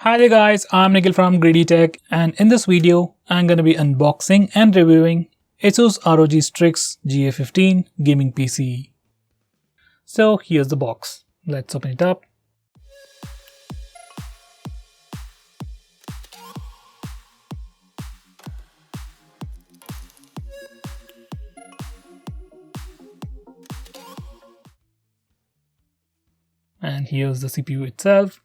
Hi there guys, I'm Nikhil from Greedy Tech, and in this video I'm going to be unboxing and reviewing ASUS ROG Strix GA15 gaming PC. So here's the box. Let's open it up. And here's the CPU itself.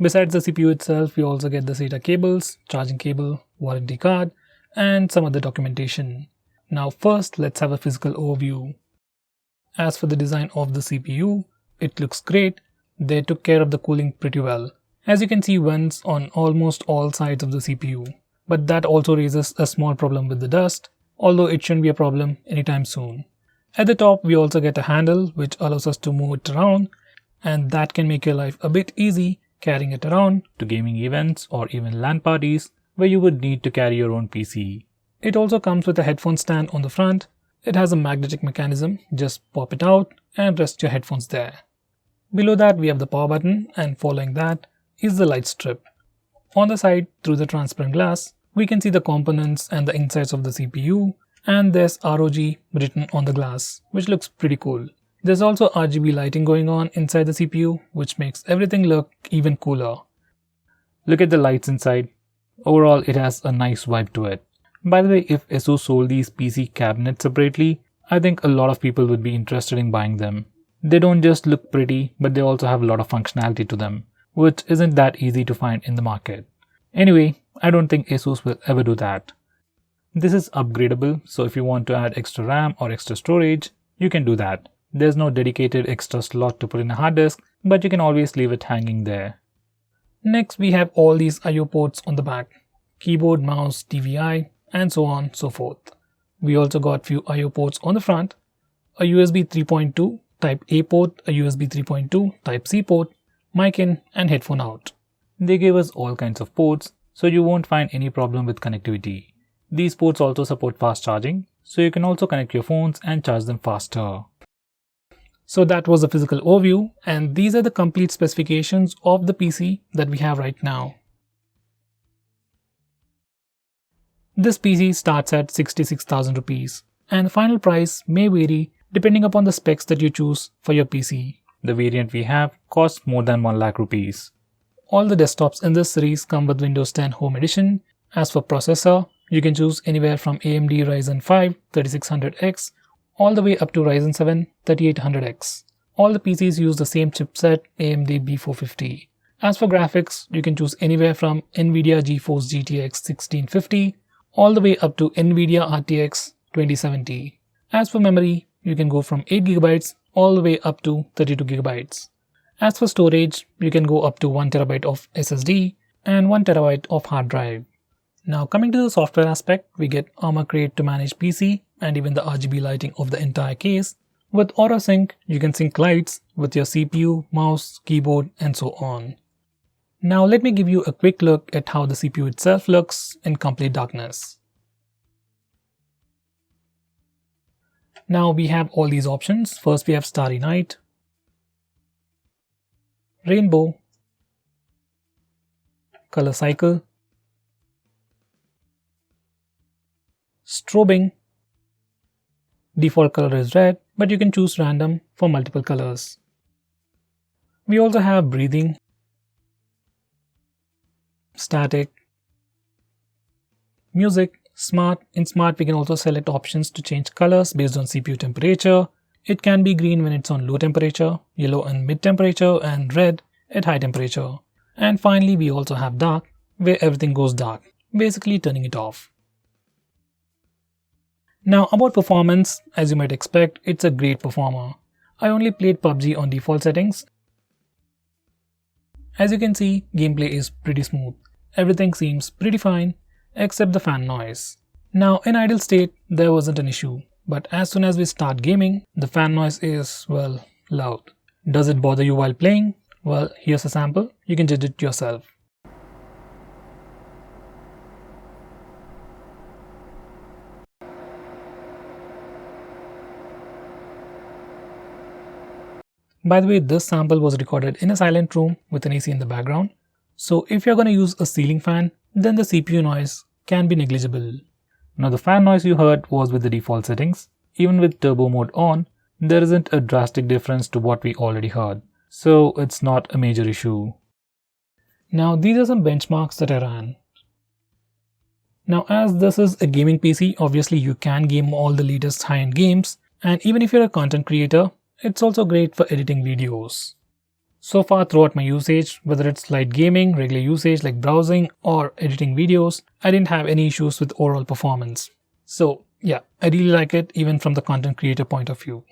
Besides the CPU itself, we also get the SATA cables, charging cable, warranty card, and some other documentation. Now first, let's have a physical overview. As for the design of the CPU, it looks great. They took care of the cooling pretty well. As you can see, vents on almost all sides of the CPU. But that also raises a small problem with the dust, although it shouldn't be a problem anytime soon. At the top, we also get a handle which allows us to move it around, and that can make your life a bit easy carrying it around to gaming events or even LAN parties where you would need to carry your own PC. It also comes with a headphone stand on the front. It has a magnetic mechanism, just pop it out and rest your headphones there. Below that we have the power button, and following that is the light strip. On the side, through the transparent glass, we can see the components and the insides of the CPU, and there's ROG written on the glass, which looks pretty cool. There's also RGB lighting going on inside the CPU, which makes everything look even cooler. Look at the lights inside. Overall, it has a nice vibe to it. By the way, if ASUS sold these PC cabinets separately, I think a lot of people would be interested in buying them. They don't just look pretty, but they also have a lot of functionality to them, which isn't that easy to find in the market. Anyway, I don't think ASUS will ever do that. This is upgradable, so if you want to add extra RAM or extra storage, you can do that. There's no dedicated extra slot to put in a hard disk, but you can always leave it hanging there. Next, we have all these I/O ports on the back: keyboard, mouse, DVI, and so on so forth. We also got few I/O ports on the front: a USB 3.2 Type A port, a USB 3.2 Type C port, mic in and headphone out. They gave us all kinds of ports, so you won't find any problem with connectivity. These ports also support fast charging, so you can also connect your phones and charge them faster. So that was the physical overview, and these are the complete specifications of the PC that we have right now. This PC starts at 66,000 rupees, and the final price may vary depending upon the specs that you choose for your PC. The variant we have costs more than 1 lakh rupees. All the desktops in this series come with Windows 10 Home Edition. As for processor, you can choose anywhere from AMD Ryzen 5 3600X all the way up to Ryzen 7 3800X. All the PCs use the same chipset, AMD B450. As for graphics, you can choose anywhere from NVIDIA GeForce GTX 1650 all the way up to NVIDIA RTX 2070. As for memory, you can go from 8GB all the way up to 32GB. As for storage, you can go up to 1TB of SSD and 1TB of hard drive. Now coming to the software aspect, we get Armor Crate to manage PC and even the RGB lighting of the entire case. With AuraSync, you can sync lights with your CPU, mouse, keyboard, and so on. Now let me give you a quick look at how the CPU itself looks in complete darkness. Now we have all these options. First we have Starry Night, Rainbow, Color Cycle, Strobing. Default color is red, but you can choose random for multiple colors. We also have Breathing, Static, Music, Smart. In Smart, we can also select options to change colors based on CPU temperature. It can be green when it's on low temperature, yellow and mid temperature, and red at high temperature. And finally, we also have Dark, where everything goes dark, basically turning it off. Now about performance, as you might expect, it's a great performer. I only played PUBG on default settings. As you can see, gameplay is pretty smooth. Everything seems pretty fine, except the fan noise. Now in idle state, there wasn't an issue, but as soon as we start gaming, the fan noise is, well, loud. Does it bother you while playing? Well, here's a sample, you can judge it yourself. By the way, this sample was recorded in a silent room with an AC in the background, So if you're going to use a ceiling fan, then the CPU noise can be negligible. Now the fan noise you heard was with the default settings. Even with turbo mode on, there isn't a drastic difference to what we already heard, so it's not a major issue. Now these are some benchmarks that I ran. Now as this is a gaming PC, obviously you can game all the latest high-end games, and even if you're a content creator, it's also great for editing videos. So far throughout my usage, whether it's light gaming, regular usage like browsing or editing videos, I didn't have any issues with overall performance. So yeah, I really like it even from the content creator point of view.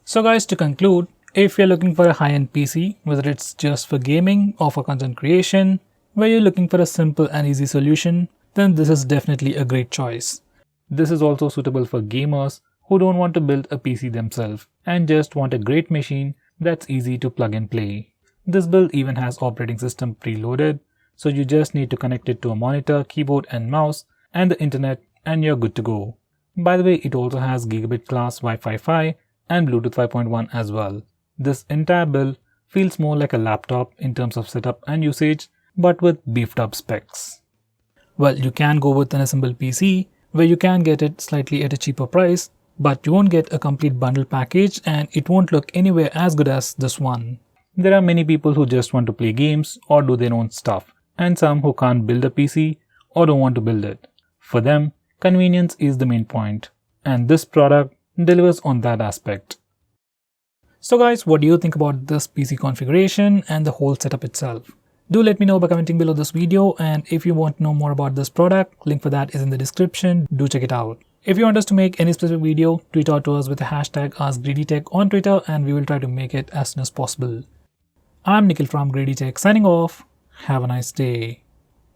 So guys, to conclude, if you're looking for a high-end PC, whether it's just for gaming or for content creation, where you're looking for a simple and easy solution, then this is definitely a great choice. This is also suitable for gamers who don't want to build a PC themselves and just want a great machine that's easy to plug and play. This build even has operating system preloaded, so you just need to connect it to a monitor, keyboard and mouse and the internet and you're good to go. By the way, it also has gigabit class Wi-Fi 5 and Bluetooth 5.1 as well. This entire build feels more like a laptop in terms of setup and usage, but with beefed up specs. Well, you can go with an assembled PC where you can get it slightly at a cheaper price, but you won't get a complete bundle package and it won't look anywhere as good as this one. There are many people who just want to play games or do their own stuff, and some who can't build a PC or don't want to build it. For them, convenience is the main point, and this product delivers on that aspect. So guys, what do you think about this PC configuration and the whole setup itself? Do let me know by commenting below this video, and if you want to know more about this product, link for that is in the description. Do check it out. If you want us to make any specific video, tweet out to us with the hashtag AskGreedyTech on Twitter and we will try to make it as soon as possible. I'm Nikhil from GreedyTech signing off. Have a nice day.